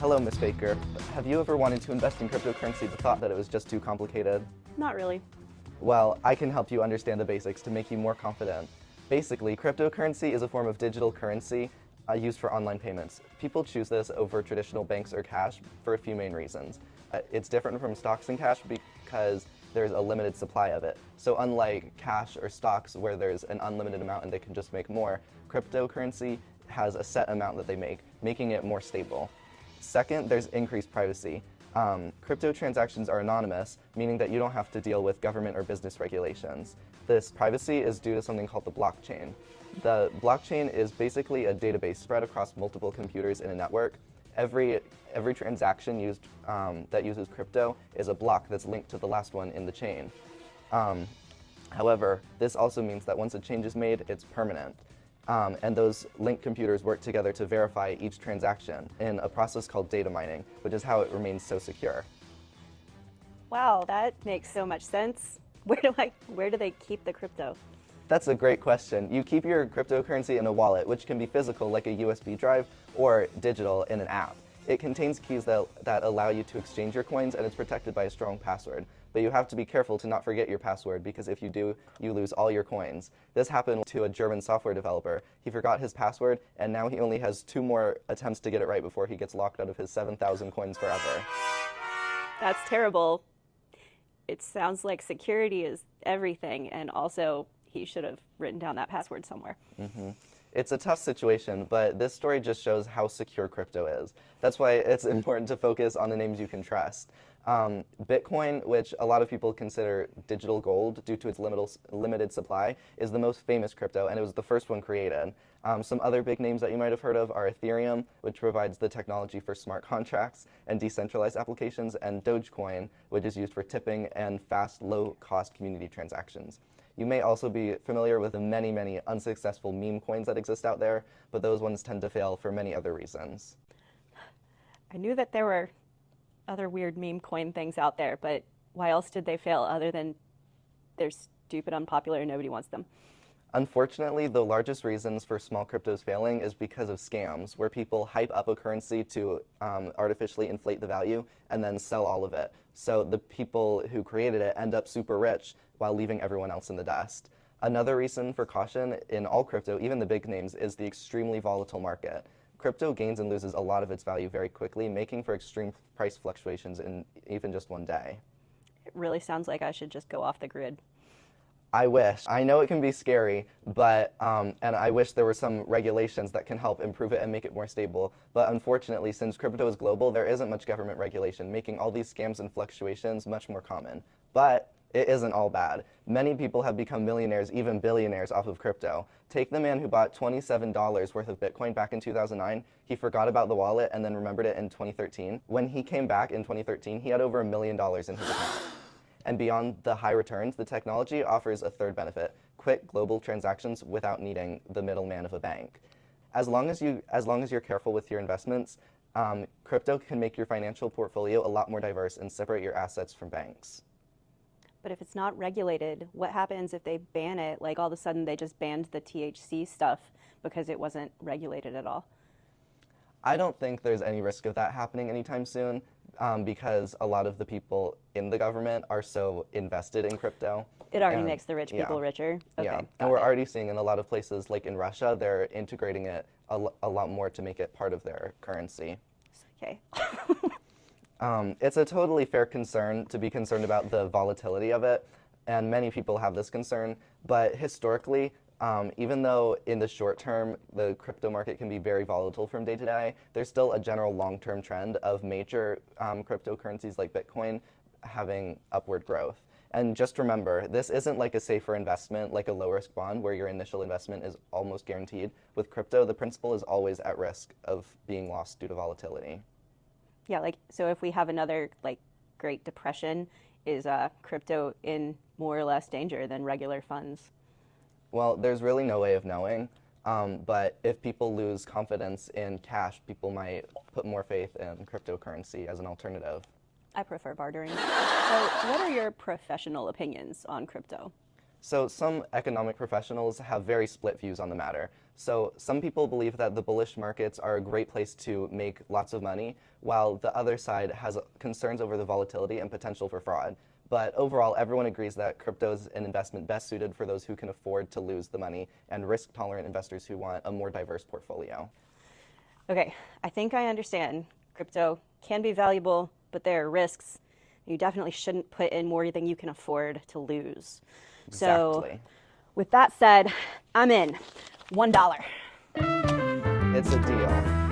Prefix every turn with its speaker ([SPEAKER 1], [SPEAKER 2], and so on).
[SPEAKER 1] Hello, Miss Baker. Have you ever wanted to invest in cryptocurrency but thought that it was just too complicated?
[SPEAKER 2] Not really.
[SPEAKER 1] Well, I can help you understand the basics to make you more confident. Basically, cryptocurrency is a form of digital currency used for online payments. People choose this over traditional banks or cash for a few main reasons. It's different from stocks and cash because there's a limited supply of it. So unlike cash or stocks where there's an unlimited amount and they can just make more, cryptocurrency has a set amount that they make, making it more stable. Second, there's increased privacy. Crypto transactions are anonymous, meaning that you don't have to deal with government or business regulations. This privacy is due to something called the blockchain. The blockchain is basically a database spread across multiple computers in a network. Every transaction that uses crypto is a block that's linked to the last one in the chain. However, this also means that once a change is made, it's permanent. And those linked computers work together to verify each transaction in a process called data mining, which is how it remains so secure.
[SPEAKER 2] Wow, that makes so much sense. Where do they keep the crypto?
[SPEAKER 1] That's a great question. You keep your cryptocurrency in a wallet, which can be physical like a USB drive or digital in an app. It contains keys that allow you to exchange your coins, and it's protected by a strong password. But you have to be careful to not forget your password, because if you do, you lose all your coins. This happened to a German software developer. He forgot his password, and now he only has 2 more attempts to get it right before he gets locked out of his 7,000 coins forever.
[SPEAKER 2] That's terrible. It sounds like security is everything, and also he should have written down that password somewhere.
[SPEAKER 1] Mm-hmm. It's a tough situation, but this story just shows how secure crypto is. That's why it's important to focus on the names you can trust. Bitcoin, which a lot of people consider digital gold due to its limited supply, is the most famous crypto, and it was the first one created. Some other big names that you might have heard of are Ethereum, which provides the technology for smart contracts and decentralized applications, and Dogecoin, which is used for tipping and fast, low-cost community transactions. You may also be familiar with the many, many unsuccessful meme coins that exist out there, but those ones tend to fail for many other reasons.
[SPEAKER 2] I knew that there were other weird meme coin things out there, but why else did they fail other than they're stupid, unpopular, and nobody wants them?
[SPEAKER 1] Unfortunately, the largest reasons for small cryptos failing is because of scams, where people hype up a currency to artificially inflate the value and then sell all of it. So the people who created it end up super rich while leaving everyone else in the dust. Another reason for caution in all crypto, even the big names, is the extremely volatile market. Crypto gains and loses a lot of its value very quickly, making for extreme price fluctuations in even just one day.
[SPEAKER 2] It really sounds like I should just go off the grid.
[SPEAKER 1] I wish. I know it can be scary, but and I wish there were some regulations that can help improve it and make it more stable. But unfortunately, since crypto is global, there isn't much government regulation, making all these scams and fluctuations much more common. But it isn't all bad. Many people have become millionaires, even billionaires, off of crypto. Take the man who bought $27 worth of Bitcoin back in 2009. He forgot about the wallet and then remembered it in 2013. When he came back in 2013, he had over $1 million in his account. And beyond the high returns, the technology offers a third benefit: quick global transactions without needing the middleman of a bank. As long as you're careful with your investments, crypto can make your financial portfolio a lot more diverse and separate your assets from banks.
[SPEAKER 2] But if it's not regulated, what happens if they ban it? Like all of a sudden they just banned the THC stuff because it wasn't regulated at all.
[SPEAKER 1] I don't think there's any risk of that happening anytime soon, because a lot of the people in the government are so invested in crypto.
[SPEAKER 2] It already makes the rich people richer? Okay,
[SPEAKER 1] yeah, and we're already seeing in a lot of places, like in Russia, they're integrating it a lot more to make it part of their currency.
[SPEAKER 2] Okay.
[SPEAKER 1] It's a totally fair concern to be concerned about the volatility of it, and many people have this concern, but historically, even though in the short term the crypto market can be very volatile from day to day, there's still a general long-term trend of major cryptocurrencies like Bitcoin having upward growth. And just remember, this isn't like a safer investment like a low-risk bond where your initial investment is almost guaranteed. With crypto, the principal is always at risk of being lost due to volatility.
[SPEAKER 2] Yeah, so if we have another Great Depression, is crypto in more or less danger than regular funds?
[SPEAKER 1] Well, there's really no way of knowing, but if people lose confidence in cash, people might put more faith in cryptocurrency as an alternative.
[SPEAKER 2] I prefer bartering. So what are your professional opinions on crypto?
[SPEAKER 1] So some economic professionals have very split views on the matter. So some people believe that the bullish markets are a great place to make lots of money, while the other side has concerns over the volatility and potential for fraud. But overall, everyone agrees that crypto is an investment best suited for those who can afford to lose the money and risk-tolerant investors who want a more diverse portfolio.
[SPEAKER 2] Okay, I think I understand. Crypto can be valuable, but there are risks. You definitely shouldn't put in more than you can afford to lose.
[SPEAKER 1] Exactly.
[SPEAKER 2] So, with that said, I'm in. $1.
[SPEAKER 1] It's a deal.